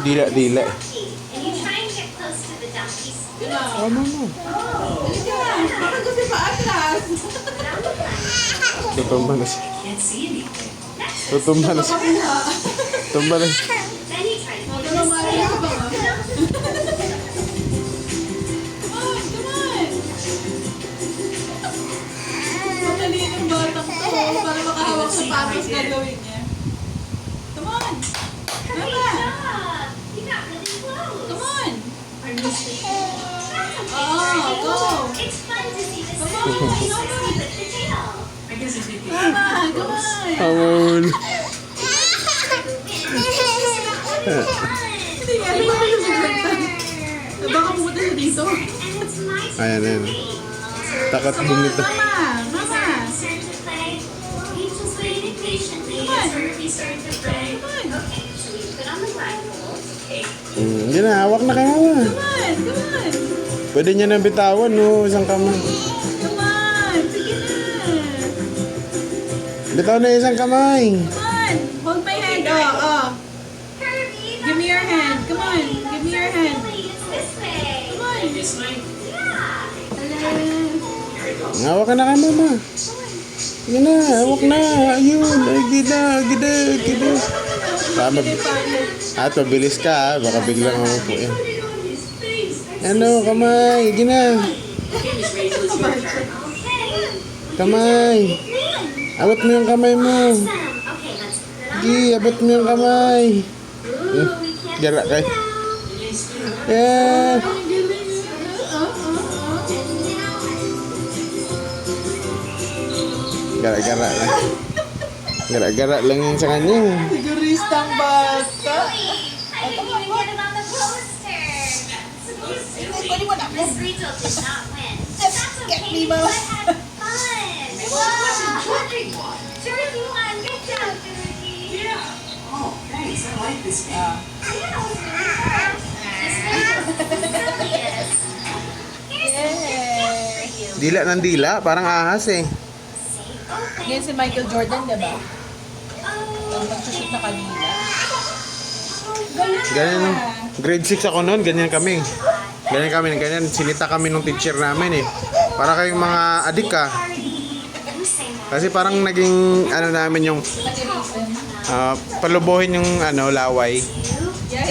Dila. Ano mo? Tutumba na siya. Tutumba na siya. Tumba na siya. Madali yung batang to para makahawak sa patos na gawin niya. Come on! Mama! Come on! Oh, go! Come on! Mama! Come on! Amon. Hindi nga, alam mo yung nagbantay. Baka pumunta siya dito. Ayan. Takot bumito. Mama! Mama! Hindi na, hawak na kayo. Come on! Pwede niya na bitawan, no? Isang kamay. Come on! Sige na! Bitaw na isang kamay. Come on! Hold my hand. Oh. Give me your hand. Come on. Give me your hand. Come on. Hawak ka na kay mama. Sige na, hawak na. Ayun, ay gida. Tama. At mabilis ka, ha? Baka biglang mamupo yan. Ano, kamay. Gina. Kamay. Abot mo yung kamay mo. Sige, abot mo yung kamay. Gara kay. Yeah. Gara-gara lang. Gara-gara lang yung sa kanya. Siguristang bata. Get me, Mama. Dila ng dila, parang ahas eh. Yan si Michael Jordan, diba? Ang pagsushoot na kanila. Ganyan, grade 6 ako noon, ganyan kami. Ganyan. Sinita kami nung teacher namin eh. Para kayong mga adik ka. Kasi parang naging, namin yung, palubuhin yung, laway. Yeah,